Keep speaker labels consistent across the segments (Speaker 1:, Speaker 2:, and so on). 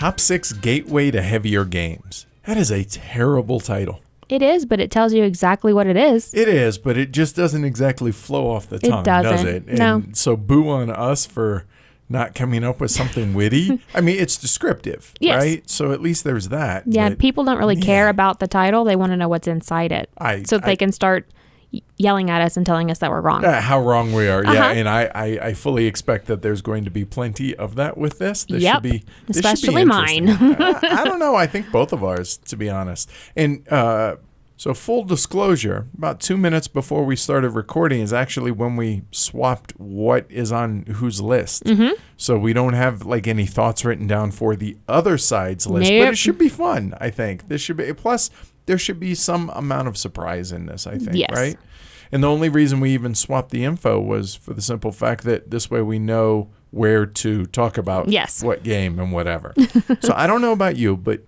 Speaker 1: Top 6 Gateway to Heavier Games. That is a terrible title.
Speaker 2: It is, but it tells you exactly what it is.
Speaker 1: It is, but it just doesn't exactly flow off the tongue, does it?
Speaker 2: No.
Speaker 1: And so boo on us for not coming up with something witty. I mean, it's descriptive,
Speaker 2: yes.
Speaker 1: right? So at least there's that.
Speaker 2: Yeah,
Speaker 1: but,
Speaker 2: people don't really care about the title. They want to know what's inside it. So they can start yelling at us and telling us that we're wrong.
Speaker 1: How wrong we are. Yeah, and I fully expect that there's going to be plenty of that with this. This should be
Speaker 2: especially mine.
Speaker 1: I don't know. I think both of ours, to be honest. And so full disclosure, about 2 minutes before we started recording is actually when we swapped what is on whose list.
Speaker 2: Mm-hmm.
Speaker 1: So we don't have like any thoughts written down for the other side's list, but it should be fun, I think. This should be, plus there should be some amount of surprise in this, I think, right? And the only reason we even swapped the info was for the simple fact that this way we know where to talk about what game and whatever. So I don't know about you, but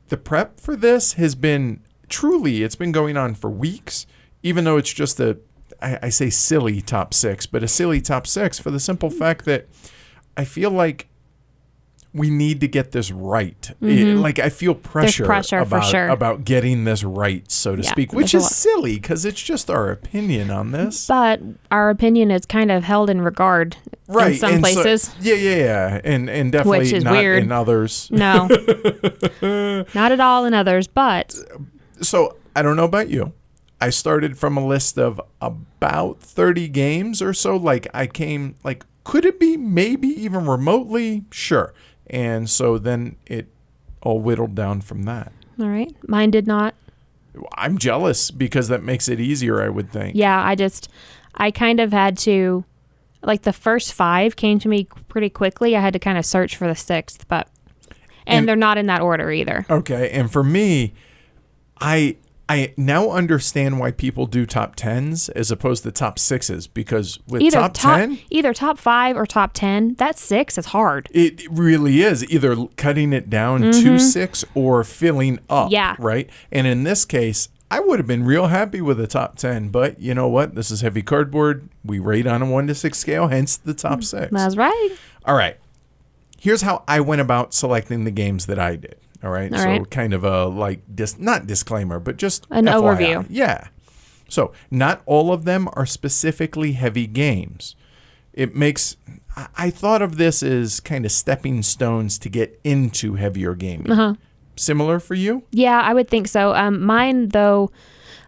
Speaker 1: the prep for this has been truly, it's been going on for weeks, even though it's just I say silly top 6, but a silly top 6 for the simple fact that I feel like we need to get this right.
Speaker 2: Mm-hmm.
Speaker 1: I feel pressure about getting this right, so to speak, which is silly because it's just our opinion on this.
Speaker 2: But our opinion is kind of held in regard in some places.
Speaker 1: So, yeah. And definitely
Speaker 2: which is
Speaker 1: not
Speaker 2: weird.
Speaker 1: In others.
Speaker 2: No. Not at all in others, but...
Speaker 1: So I don't know about you. I started from a list of about 30 games or so. I came, could it be maybe even remotely? Sure. And so then it all whittled down from that.
Speaker 2: All right. Mine did not.
Speaker 1: I'm jealous because that makes it easier, I would think.
Speaker 2: Yeah, I kind of had to, the first 5 came to me pretty quickly. I had to kind of search for the 6th, and they're not in that order either.
Speaker 1: Okay. And for me, I now understand why people do top 10s as opposed to top 6s, because with either
Speaker 2: top 5 or top 10, that 6 is hard.
Speaker 1: It really is, either cutting it down to 6 or filling up.
Speaker 2: Yeah.
Speaker 1: Right. And in this case, I would have been real happy with a top 10, but you know what? This is heavy cardboard. We rate on a 1 to 6 scale, hence the top 6.
Speaker 2: That's right.
Speaker 1: All right. Here's how I went about selecting the games that I did. All right. Kind of a not disclaimer, but just
Speaker 2: an
Speaker 1: FYI.
Speaker 2: overview.
Speaker 1: Yeah. So not all of them are specifically heavy games. I thought of this as kind of stepping stones to get into heavier gaming.
Speaker 2: Uh-huh.
Speaker 1: Similar for you?
Speaker 2: Yeah, I would think so. Mine, though,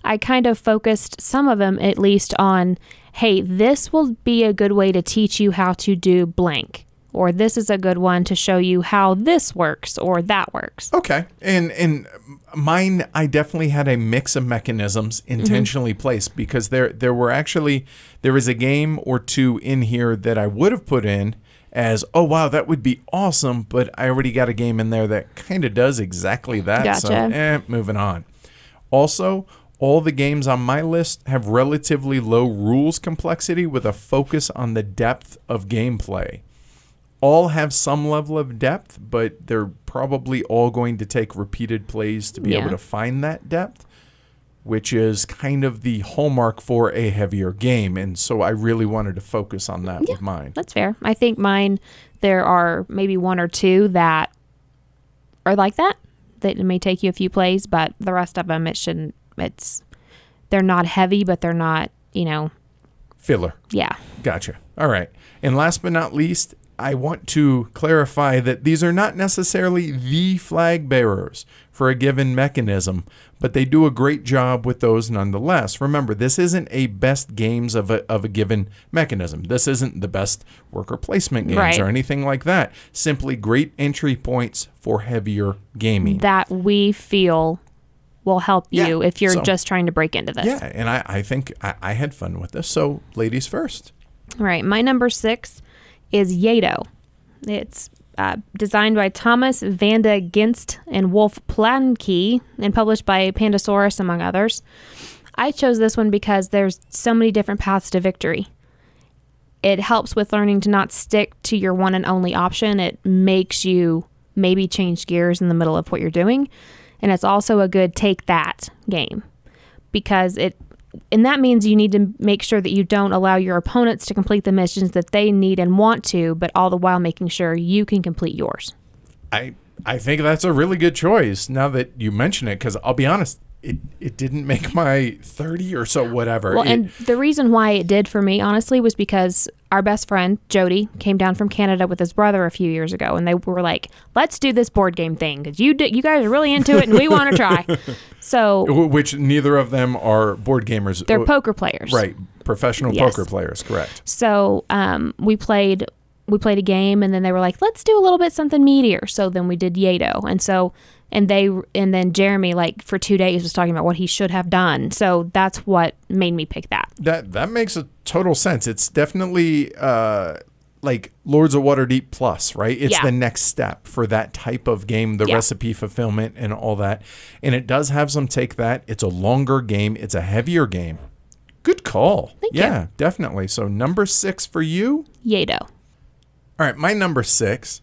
Speaker 2: I kind of focused some of them at least on, hey, this will be a good way to teach you how to do blank. Or this is a good one to show you how this works or that works.
Speaker 1: Okay. And mine, I definitely had a mix of mechanisms intentionally placed, because there is a game or two in here that I would have put in as, oh, wow, that would be awesome, but I already got a game in there that kind of does exactly that.
Speaker 2: Gotcha.
Speaker 1: So, moving on. Also, all the games on my list have relatively low rules complexity with a focus on the depth of gameplay. All have some level of depth, but they're probably all going to take repeated plays to be able to find that depth, which is kind of the hallmark for a heavier game. And so I really wanted to focus on that with mine. That's
Speaker 2: fair. I think mine, there are maybe 1 or 2 that are like that it may take you a few plays, but the rest of them, they're not heavy, but they're not,
Speaker 1: filler.
Speaker 2: Yeah.
Speaker 1: Gotcha. All right. And last but not least, I want to clarify that these are not necessarily the flag bearers for a given mechanism, but they do a great job with those nonetheless. Remember, this isn't a best games of a given mechanism. This isn't the best worker placement games or anything like that. Simply great entry points for heavier gaming.
Speaker 2: That we feel will help you if you're just trying to break into this.
Speaker 1: Yeah, and I think I had fun with this. So, ladies first.
Speaker 2: All right, my number 6 is Yato. It's designed by Thomas Vanda Ginst and Wolf Planke and published by Pandasaurus, among others. I chose this one because there's so many different paths to victory. It helps with learning to not stick to your one and only option. It makes you maybe change gears in the middle of what you're doing. And it's also a good take that game, because and that means you need to make sure that you don't allow your opponents to complete the missions that they need and want to, but all the while making sure you can complete yours.
Speaker 1: I think that's a really good choice now that you mention it, because I'll be honest, it didn't make my 30 or so, whatever.
Speaker 2: Well, and the reason why it did for me, honestly, was because our best friend, Jody, came down from Canada with his brother a few years ago, and they were like, let's do this board game thing, because you guys are really into it, and we want to try. So,
Speaker 1: which neither of them are board gamers.
Speaker 2: They're poker players.
Speaker 1: Right. Professional poker players, correct.
Speaker 2: So we played a game, and then they were like, let's do a little bit something meatier. So then we did Yato. And then Jeremy, like, for 2 days was talking about what he should have done. So that's what made me pick that.
Speaker 1: That makes a total sense. It's definitely like Lords of Waterdeep Plus, right? It's the next step for that type of game, the recipe fulfillment and all that. And it does have some take that. It's a longer game. It's a heavier game. Good call.
Speaker 2: Thank you.
Speaker 1: Yeah, definitely. So number 6 for you?
Speaker 2: Yato.
Speaker 1: All right, my number 6,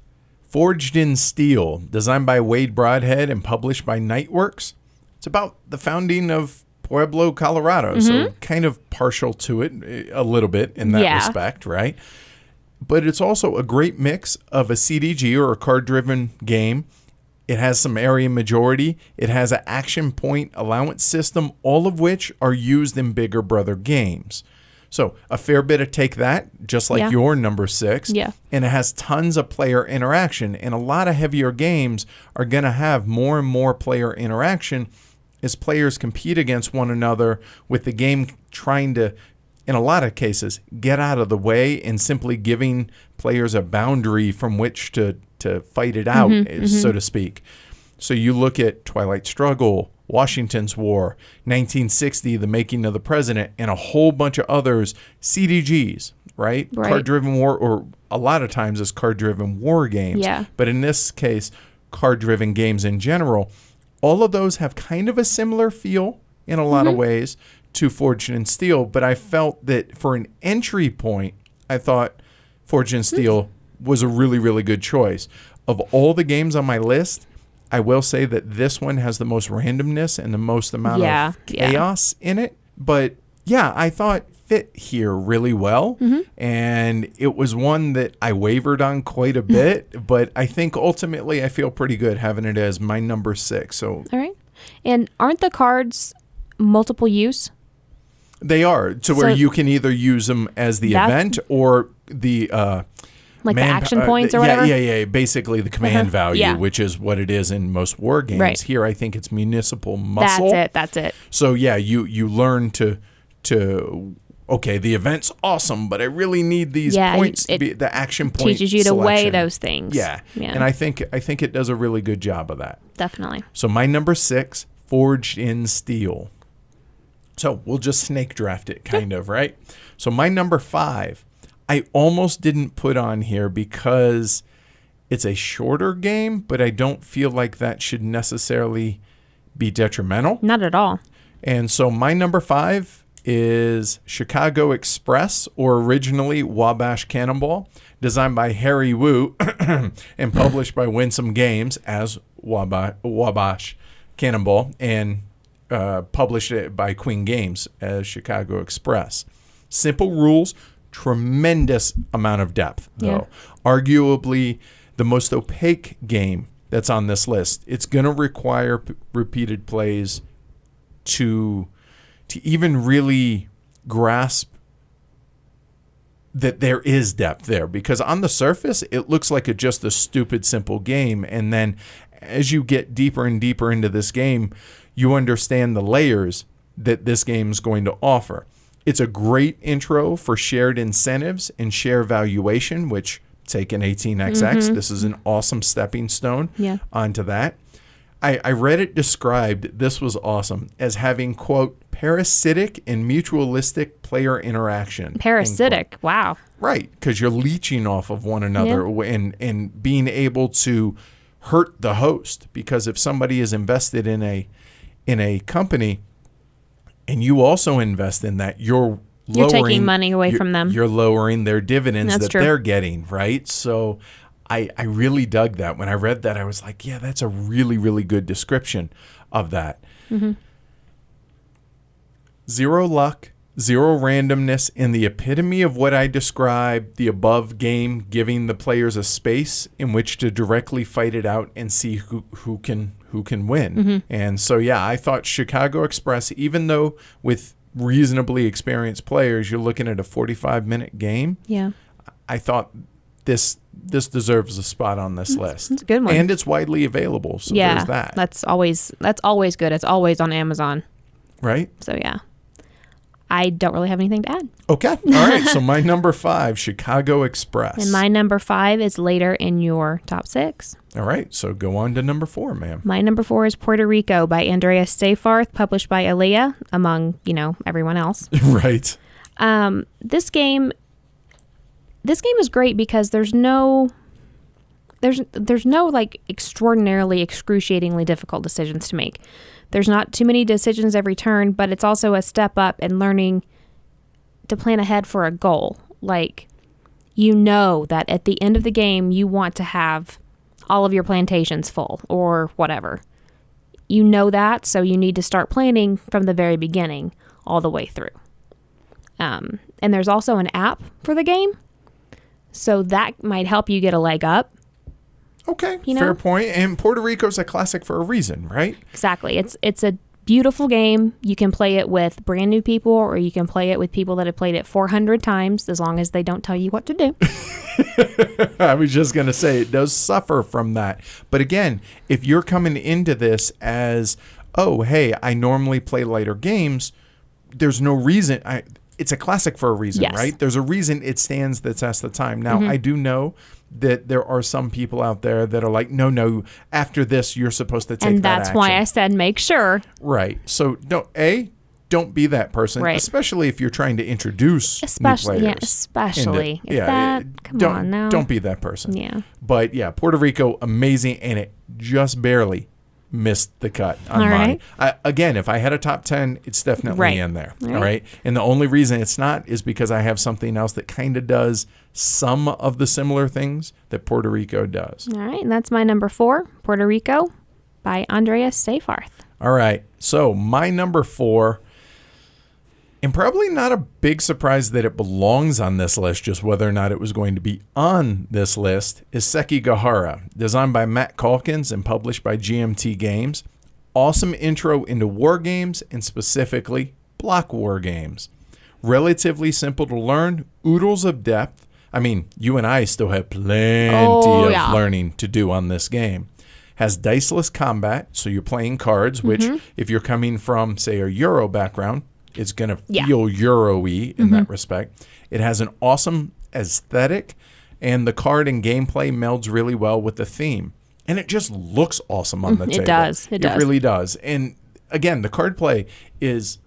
Speaker 1: Forged in Steel, designed by Wade Broadhead and published by Nightworks. It's about the founding of Pueblo, Colorado, so kind of partial to it a little bit in that respect, right? But it's also a great mix of a CDG or a card-driven game. It has some area majority. It has an action point allowance system, all of which are used in bigger brother games. So a fair bit of take that, just like your number 6.
Speaker 2: Yeah.
Speaker 1: And it has tons of player interaction. And a lot of heavier games are going to have more and more player interaction as players compete against one another, with the game trying to, in a lot of cases, get out of the way and simply giving players a boundary from which to fight it out, so to speak. So you look at Twilight Struggle, Washington's War, 1960, The Making of the President, and a whole bunch of others, CDGs, right? Card-driven war, or a lot of times it's card-driven war games.
Speaker 2: Yeah.
Speaker 1: But in this case, card-driven games in general. All of those have kind of a similar feel in a lot of ways to Forged in Steel, but I felt that for an entry point, I thought Forged in Steel was a really, really good choice. Of all the games on my list, I will say that this one has the most randomness and the most amount of chaos in it. But yeah, I thought fit here really well. And it was one that I wavered on quite a bit. But I think ultimately I feel pretty good having it as my number 6. So
Speaker 2: all right. And aren't the cards multiple use?
Speaker 1: They are. So where you can either use them as the event or the...
Speaker 2: like the action points or whatever?
Speaker 1: Yeah. Basically the command value, which is what it is in most war games.
Speaker 2: Right.
Speaker 1: Here, I think it's municipal muscle.
Speaker 2: That's it.
Speaker 1: So, yeah, you learn to okay, the event's awesome, but I really need these points to be the action point
Speaker 2: teaches you
Speaker 1: selection.
Speaker 2: to weigh those things.
Speaker 1: Yeah. And I think it does a really good job of that.
Speaker 2: Definitely.
Speaker 1: So, my number 6, Forged in Steel. So, we'll just snake draft it, kind of, right? So, my number 5, I almost didn't put on here because it's a shorter game, but I don't feel like that should necessarily be detrimental.
Speaker 2: Not at all.
Speaker 1: And so my number 5 is Chicago Express, or originally Wabash Cannonball, designed by Harry Wu and published by Winsome Games as Wabash Cannonball, and published it by Queen Games as Chicago Express. Simple rules. Tremendous amount of depth, though. Arguably the most opaque game that's on this list. It's going to require repeated plays to even really grasp that there is depth there, because on the surface it looks like just a stupid simple game, and then as you get deeper and deeper into this game, you understand the layers that this game is going to offer. It's a great intro for shared incentives and share valuation, which take an 18xx. This is an awesome stepping stone onto that. I read it described, this was awesome, as having, quote, parasitic and mutualistic player interaction.
Speaker 2: Parasitic, wow.
Speaker 1: Right, because you're leeching off of one another and being able to hurt the host. Because if somebody is invested in a company, and you also invest in that, you're
Speaker 2: taking money away from them.
Speaker 1: You're lowering their dividends
Speaker 2: That's
Speaker 1: that
Speaker 2: true.
Speaker 1: they're getting, right? So I really dug that. When I read that, I was like, yeah, that's a really, really good description of that. Zero luck, zero randomness, and the epitome of what I described the above game, giving the players a space in which to directly fight it out and see who can win.
Speaker 2: Mm-hmm.
Speaker 1: And so, yeah, I thought Chicago Express, even though with reasonably experienced players, you're looking at a 45-minute game.
Speaker 2: Yeah.
Speaker 1: I thought this deserves a spot on this list.
Speaker 2: It's a good one.
Speaker 1: And it's widely available, so there's that.
Speaker 2: That's always good. It's always on Amazon.
Speaker 1: Right?
Speaker 2: So, yeah. I don't really have anything to add.
Speaker 1: Okay. All right. So my number 5, Chicago Express.
Speaker 2: And my number 5 is later in your top 6.
Speaker 1: All right. So go on to number 4, ma'am.
Speaker 2: My number 4 is Puerto Rico by Andreas Seyfarth, published by Aaliyah, among, everyone else.
Speaker 1: Right.
Speaker 2: This game is great because there's no like extraordinarily excruciatingly difficult decisions to make. There's not too many decisions every turn, but it's also a step up in learning to plan ahead for a goal. Like, that at the end of the game, you want to have all of your plantations full or whatever. That, so you need to start planning from the very beginning all the way through. And there's also an app for the game, so that might help you get a leg up.
Speaker 1: Okay, fair point. And Puerto Rico's a classic for a reason, right?
Speaker 2: Exactly. It's a beautiful game. You can play it with brand new people, or you can play it with people that have played it 400 times, as long as they don't tell you what to do.
Speaker 1: I was just going to say, it does suffer from that. But again, if you're coming into this as, oh, hey, I normally play lighter games, there's no reason. It's a classic for a reason,
Speaker 2: yes.
Speaker 1: Right? There's a reason it stands the test of time. Now, I do know that there are some people out there that are like, no, after this, you're supposed to take that action.
Speaker 2: And that's why I said make sure.
Speaker 1: Right. So, don't be that person,
Speaker 2: right.
Speaker 1: Especially if you're trying to introduce new players.
Speaker 2: Yeah, especially. Come on now.
Speaker 1: Don't be that person.
Speaker 2: Yeah.
Speaker 1: But, yeah, Puerto Rico, amazing, and it just barely missed the cut on
Speaker 2: all
Speaker 1: mine.
Speaker 2: right.
Speaker 1: Again, if I had a top 10, it's definitely
Speaker 2: right.
Speaker 1: in there.
Speaker 2: Right.
Speaker 1: All right. And the only reason it's not is because I have something else that kind of does some of the similar things that Puerto Rico does.
Speaker 2: All right. And that's my number 4, Puerto Rico by Andreas Seyfarth.
Speaker 1: All right. So my number 4, and probably not a big surprise that it belongs on this list, just whether or not it was going to be on this list, is Sekigahara, designed by Matt Calkins and published by GMT Games. Awesome intro into war games, and specifically block war games. Relatively simple to learn, oodles of depth. I mean, you and I still have plenty of learning to do on this game. Has diceless combat, so you're playing cards, which if you're coming from, say, a Euro background, it's going to feel Euro-y in that respect. It has an awesome aesthetic, and the card and gameplay melds really well with the theme. And it just looks awesome on the table.
Speaker 2: It does. It
Speaker 1: really does. And again, the card play is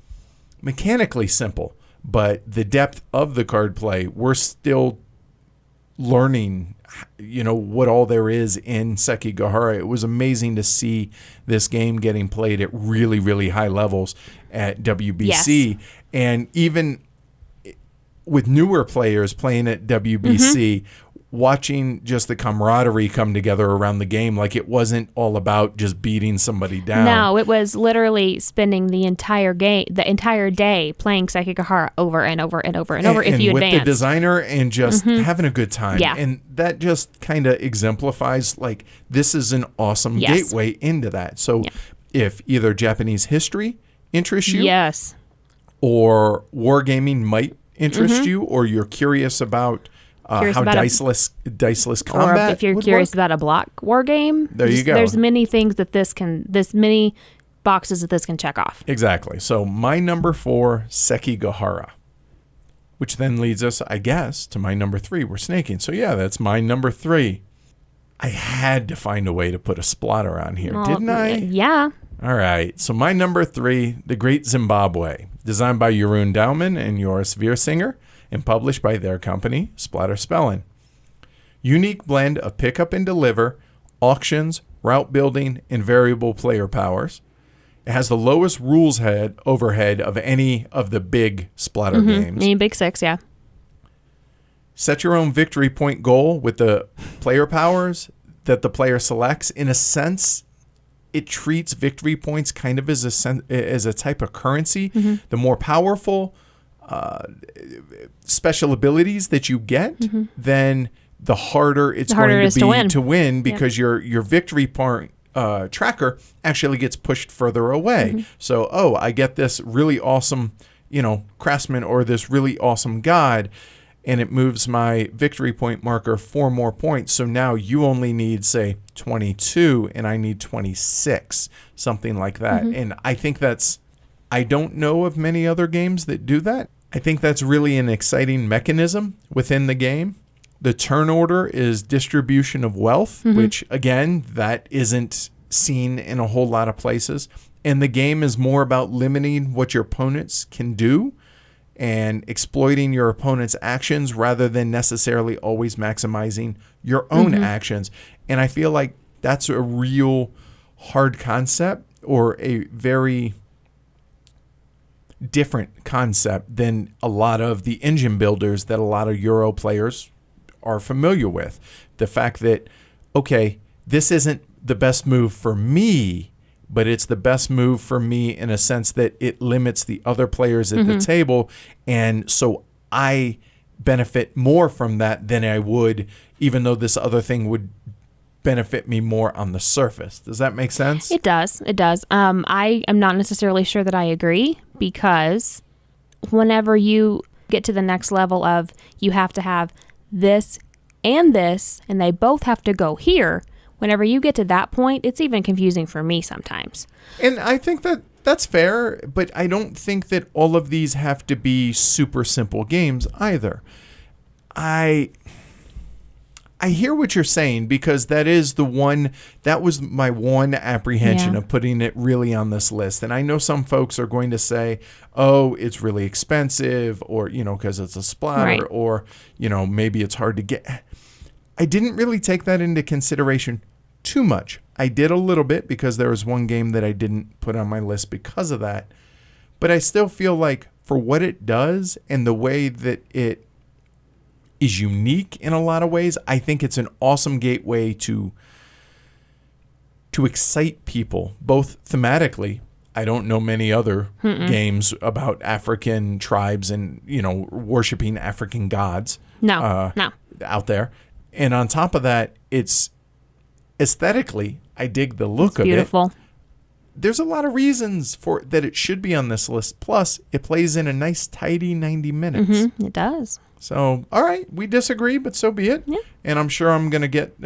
Speaker 1: mechanically simple, but the depth of the card play, we're still learning, what all there is in Sekigahara. It was amazing to see this game getting played at really, really high levels at WBC.
Speaker 2: Yes.
Speaker 1: And even with newer players playing at WBC, watching just the camaraderie come together around the game, like it wasn't all about just beating somebody down.
Speaker 2: No, it was literally spending the entire day playing Sekigahara over and over and over and over if you advance.
Speaker 1: With the designer and just having a good time.
Speaker 2: Yeah.
Speaker 1: And that just kind of exemplifies, like, this is an awesome gateway into that. So if either Japanese history interests you, or wargaming might interest you, or you're curious about how diceless combat,
Speaker 2: or if you're curious about a block war game,
Speaker 1: you go.
Speaker 2: There's many things that there's many boxes that this can check off.
Speaker 1: Exactly. So my number 4, Sekigahara, which then leads us, I guess, to my number 3. We're snaking. So yeah, that's my number 3. I had to find a way to put a splatter on here, didn't I?
Speaker 2: Yeah.
Speaker 1: All right. So my number 3, The Great Zimbabwe, designed by Jeroen Douwman and Joris Viersinger, and published by their company, Splatter Spellin. Unique blend of pick up and deliver, auctions, route building, and variable player powers. It has the lowest rules overhead of any of the big Splatter games.
Speaker 2: Any big 6, yeah.
Speaker 1: Set your own victory point goal with the player powers that the player selects. In a sense, it treats victory points kind of as a type of currency. The more powerful special abilities that you get, then the harder it's
Speaker 2: harder
Speaker 1: going
Speaker 2: it is
Speaker 1: to be to win
Speaker 2: Yep.
Speaker 1: because your victory point tracker actually gets pushed further away. So, I get this really awesome, craftsman or this really awesome god, and it moves my victory point marker 4 more points. So now you only need, say, 22, and I need 26, something like that. And I think I don't know of many other games that do that. I think that's really an exciting mechanism within the game. The turn order is distribution of wealth, which, again, that isn't seen in a whole lot of places. And the game is more about limiting what your opponents can do and exploiting your opponent's actions rather than necessarily always maximizing your own actions. And I feel like that's a real hard concept, or a very different concept than a lot of the engine builders that a lot of Euro players are familiar with. The fact that, okay, this isn't the best move for me, but it's the best move for me in a sense that it limits the other players at the table. And so I benefit more from that than I would, even though this other thing would benefit me more on the surface. Does that make sense?
Speaker 2: It does. It does. I am not necessarily sure that I agree, because whenever you get to the next level of you have to have this, and they both have to go here, whenever you get to that point, it's even confusing for me sometimes.
Speaker 1: And I think that's fair, but I don't think that all of these have to be super simple games either. I hear what you're saying, because that was my one apprehension of putting it really on this list. And I know some folks are going to say, oh, it's really expensive, or, because it's a splatter, or, maybe it's hard to get. I didn't really take that into consideration too much. I did a little bit, because there was one game that I didn't put on my list because of that. But I still feel like for what it does and the way that it is unique in a lot of ways, I think it's an awesome gateway to excite people, both thematically. I don't know many other games about African tribes and, worshiping African gods.
Speaker 2: No.
Speaker 1: Out there. And on top of that, it's aesthetically, I dig the look of it.
Speaker 2: Beautiful.
Speaker 1: There's a lot of reasons for that it should be on this list. Plus, it plays in a nice, tidy 90 minutes.
Speaker 2: It does.
Speaker 1: So, all right, we disagree, but so be it.
Speaker 2: Yeah.
Speaker 1: And I'm sure I'm going to get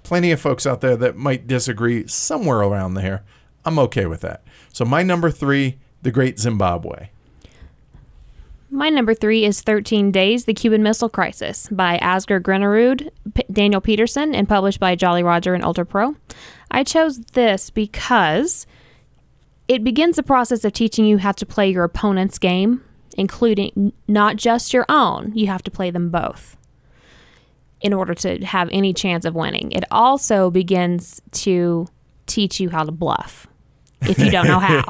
Speaker 1: plenty of folks out there that might disagree somewhere around there. I'm okay with that. So my number 3, The Great Zimbabwe.
Speaker 2: My number 3 is 13 Days, The Cuban Missile Crisis by Asger Grinnerud, Daniel Peterson, and published by Jolly Roger and Ultra Pro. I chose this because it begins the process of teaching you how to play your opponent's game, including not just your own. You have to play them both in order to have any chance of winning. It also begins to teach you how to bluff if you don't know how.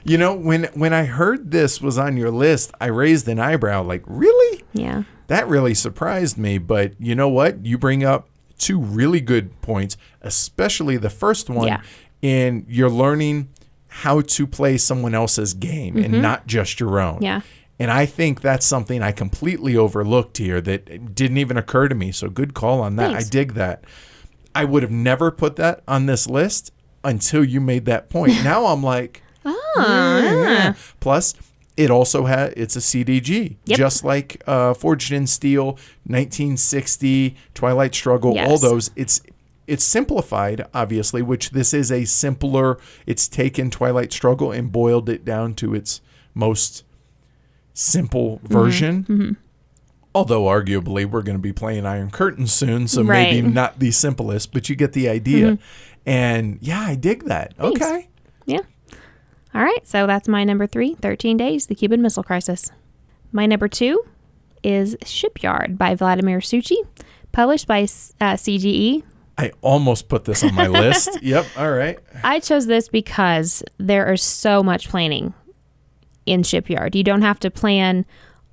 Speaker 1: When I heard this was on your list, I raised an eyebrow like, really?
Speaker 2: Yeah.
Speaker 1: That really surprised me. But you know what? You bring up 2 really good points, especially the first one.
Speaker 2: Yeah.
Speaker 1: And you're learning how to play someone else's game and not just your own.
Speaker 2: Yeah.
Speaker 1: And I think that's something I completely overlooked here that didn't even occur to me. So good call on that.
Speaker 2: Thanks.
Speaker 1: I dig that. I would have never put that on this list until you made that point. Now I'm like, yeah. Plus, it also it's a CDG, just like Forged in Steel, 1960, Twilight Struggle, all those. It's simplified, obviously, which this is a simpler. It's taken Twilight Struggle and boiled it down to its most simple version. Although arguably we're going to be playing Iron Curtain soon, so maybe not the simplest, but you get the idea. And yeah, I dig that.
Speaker 2: Thanks.
Speaker 1: Okay.
Speaker 2: Yeah. All right. So that's my number 3, 13 Days, The Cuban Missile Crisis. My number 2 is Shipyard by Vladimir Suchi, published by CGE.
Speaker 1: I almost put this on my list. Yep. All right.
Speaker 2: I chose this because there is so much planning in Shipyard. You don't have to plan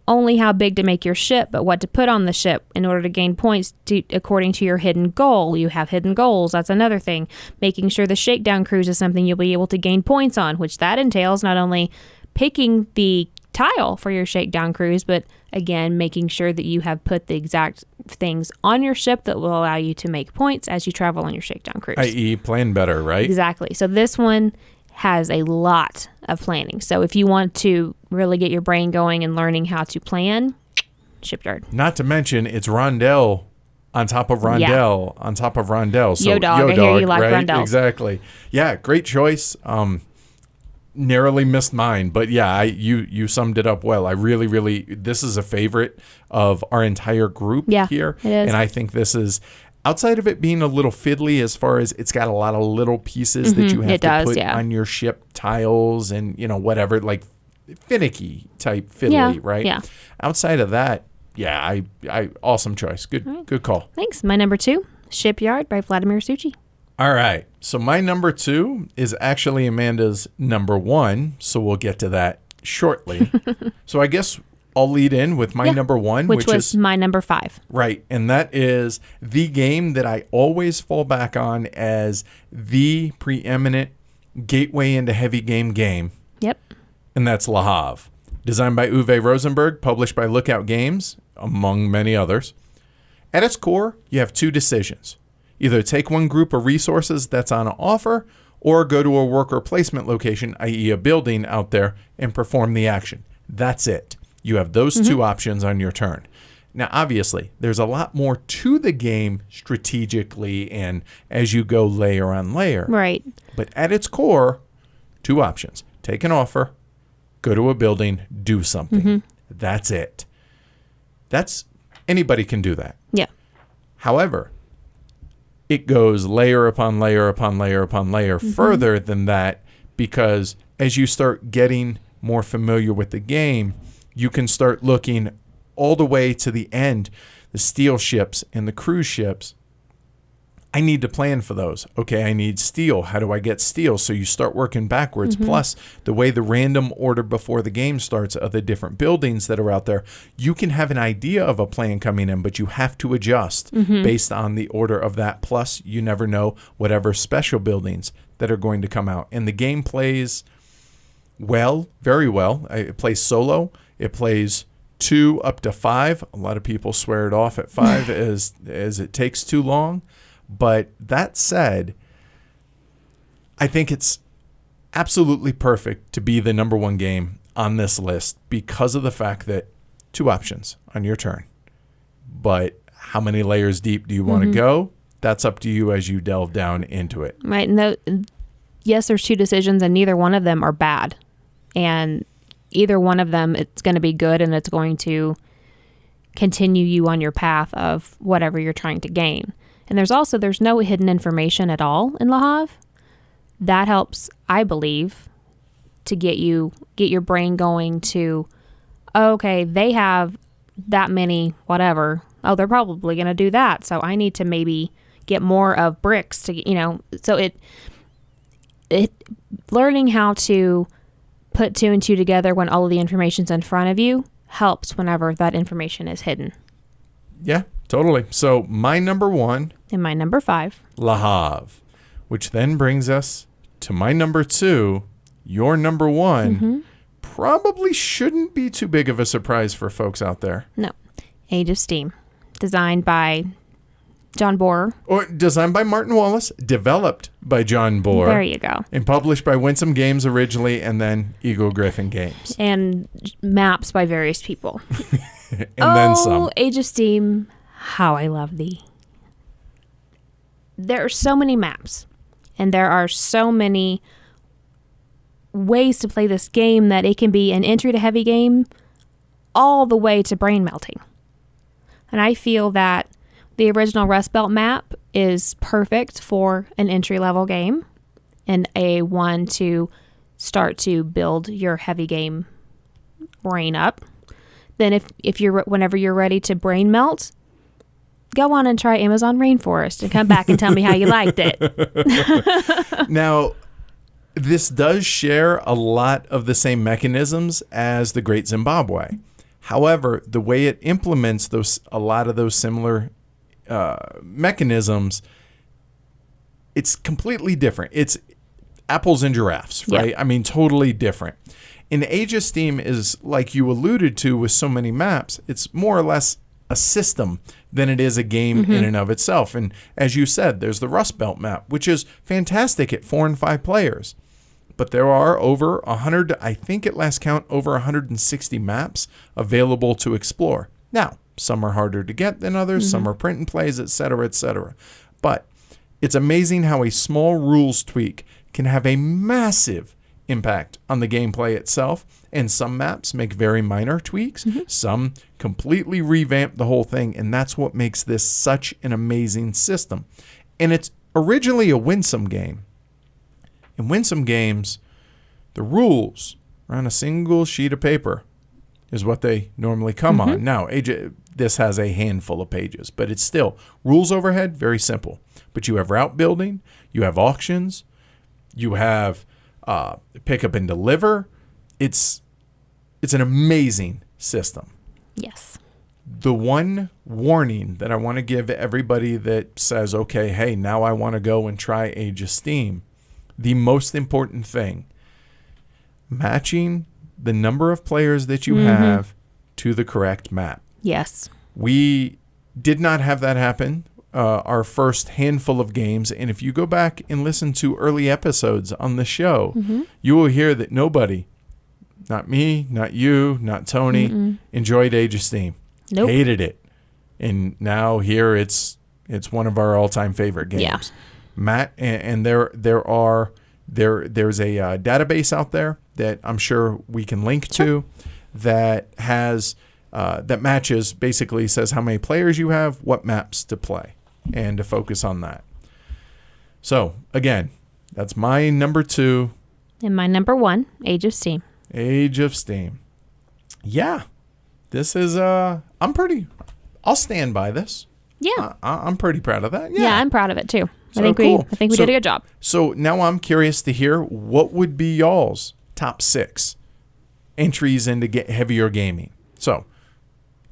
Speaker 2: only how big to make your ship, but what to put on the ship in order to gain points according to your hidden goal. You have hidden goals. That's another thing. Making sure the shakedown cruise is something you'll be able to gain points on, which that entails not only picking the tile for your shakedown cruise, but again, making sure that you have put the exact things on your ship that will allow you to make points as you travel on your shakedown cruise.
Speaker 1: i.e. plan better, right?
Speaker 2: Exactly. So this one has a lot of planning. So if you want to really get your brain going and learning how to plan, Shipyard.
Speaker 1: Not to mention, it's Rondell on top of Rondell on top of Rondell. So
Speaker 2: Yo dog, I hear you like
Speaker 1: right?
Speaker 2: Rondells.
Speaker 1: Exactly. Yeah, great choice. Narrowly missed mine, but yeah, you summed it up well. I really, this is a favorite of our entire group here.
Speaker 2: It is.
Speaker 1: And I think this is, outside of it being a little fiddly as far as it's got a lot of little pieces that you have to put on your ship, tiles and, whatever, like finicky type fiddly, right?
Speaker 2: Yeah.
Speaker 1: Outside of that, yeah, I awesome choice. Good call.
Speaker 2: Thanks. My number 2, Shipyard by Vladimir Suchy.
Speaker 1: All right. So my number 2 is actually Amanda's number 1. So we'll get to that shortly. So I guess I'll lead in with my number 1,
Speaker 2: which was my number 5.
Speaker 1: Right. And that is the game that I always fall back on as the preeminent gateway into heavy game.
Speaker 2: Yep.
Speaker 1: And that's Le Havre. Designed by Uwe Rosenberg, published by Lookout Games, among many others. At its core, you have 2 decisions. Either take one group of resources that's on offer, or go to a worker placement location, i.e. a building out there, and perform the action. That's it. You have those 2 options on your turn. Now, obviously, there's a lot more to the game strategically and as you go layer on layer.
Speaker 2: Right.
Speaker 1: But at its core, 2 options. Take an offer, go to a building, do something. That's it. Anybody can do that.
Speaker 2: Yeah.
Speaker 1: However, it goes layer upon layer upon layer upon layer further than that, because as you start getting more familiar with the game, you can start looking all the way to the end, the steel ships and the cruise ships. I need to plan for those. Okay, I need steel. How do I get steel? So you start working backwards. Plus, the way the random order before the game starts of the different buildings that are out there, you can have an idea of a plan coming in, but you have to adjust based on the order of that. Plus, you never know whatever special buildings that are going to come out. And the game plays well, very well. It plays solo. It plays 2 up to 5. A lot of people swear it off at 5 as it takes too long. But that said, I think it's absolutely perfect to be the number 1 game on this list because of the fact that 2 options on your turn. But how many layers deep do you want to go? That's up to you as you delve down into it.
Speaker 2: Right. And yes, there's 2 decisions and neither one of them are bad. And either one of them, it's going to be good and it's going to continue you on your path of whatever you're trying to gain. And there's no hidden information at all in Le Havre. That helps, I believe, to get your brain going to, okay, they have that many whatever. Oh, they're probably going to do that. So I need to maybe get more of bricks to, so it learning how to put 2 and 2 together when all of the information's in front of you helps whenever that information is hidden.
Speaker 1: Yeah, totally. So my number 1.
Speaker 2: And my number 5.
Speaker 1: Le Havre, which then brings us to my number 2. Your number 1 probably shouldn't be too big of a surprise for folks out there.
Speaker 2: No. Age of Steam. Designed by John Borer.
Speaker 1: Or designed by Martin Wallace, developed by John Borer.
Speaker 2: There you go.
Speaker 1: And published by Winsome Games originally, and then Eagle Griffin Games.
Speaker 2: And maps by various people.
Speaker 1: And then some.
Speaker 2: Age of Steam, how I love thee. There are so many maps, and there are so many ways to play this game that it can be an entry to heavy game all the way to brain melting. And I feel that the original Rust Belt map is perfect for an entry-level game and a one to start to build your heavy game brain up. Then whenever you're ready to brain melt, go on and try Amazon Rainforest and come back and tell me how you liked it.
Speaker 1: Now, this does share a lot of the same mechanisms as the Great Zimbabwe. However, the way it implements a lot of those similar mechanisms, it's completely different. It's apples and giraffes, right?
Speaker 2: Yeah.
Speaker 1: I mean, totally different. And Age of Steam is, like you alluded to with so many maps, it's more or less a system than it is a game in and of itself. And as you said, there's the Rust Belt map, which is fantastic at 4 and 5 players. But there are over 100, I think at last count, over 160 maps available to explore. Now, some are harder to get than others, some are print and plays, etc., etc. But it's amazing how a small rules tweak can have a massive impact on the gameplay itself. And some maps make very minor tweaks. Some completely revamp the whole thing. And that's what makes this such an amazing system. And it's originally a Winsome game. In Winsome games, the rules are on a single sheet of paper is what they normally come on. Now, this has a handful of pages, but it's still rules overhead, very simple. But you have route building, you have auctions, you have pick up and deliver. It's an amazing system.
Speaker 2: Yes.
Speaker 1: The one warning that I want to give everybody that says, okay, hey, now I want to go and try Age of Steam, the most important thing, matching the number of players that you have to the correct map.
Speaker 2: Yes.
Speaker 1: We did not have that happen our first handful of games. And if you go back and listen to early episodes on the show, you will hear that nobody, not me, not you, not Tony, enjoyed Age of Steam.
Speaker 2: Nope.
Speaker 1: Hated it. And now here it's one of our all-time favorite games.
Speaker 2: Yeah.
Speaker 1: Matt, and there's a database out there that I'm sure we can link to that has that matches, basically says how many players you have, what maps to play, and to focus on that. So again, that's my number 2.
Speaker 2: And my number 1, Age of Steam.
Speaker 1: Age of Steam. Yeah, this is I'll stand by this.
Speaker 2: Yeah.
Speaker 1: I'm pretty proud of that.
Speaker 2: Yeah, I'm proud of it too.
Speaker 1: So
Speaker 2: I think
Speaker 1: cool.
Speaker 2: we did a good job.
Speaker 1: So now I'm curious to hear what would be y'all's top 6 entries into heavier gaming. So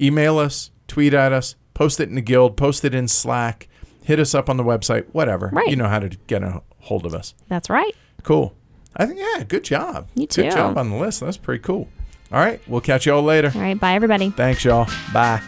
Speaker 1: email us, tweet at us, post it in the guild, post it in Slack, hit us up on the website, whatever.
Speaker 2: Right.
Speaker 1: You know how to get a hold of us.
Speaker 2: That's right.
Speaker 1: Cool. I think, yeah, good job.
Speaker 2: You too.
Speaker 1: Good job on the list. That's pretty cool. All right. We'll catch y'all later.
Speaker 2: All right. Bye, everybody.
Speaker 1: Thanks, y'all. Bye.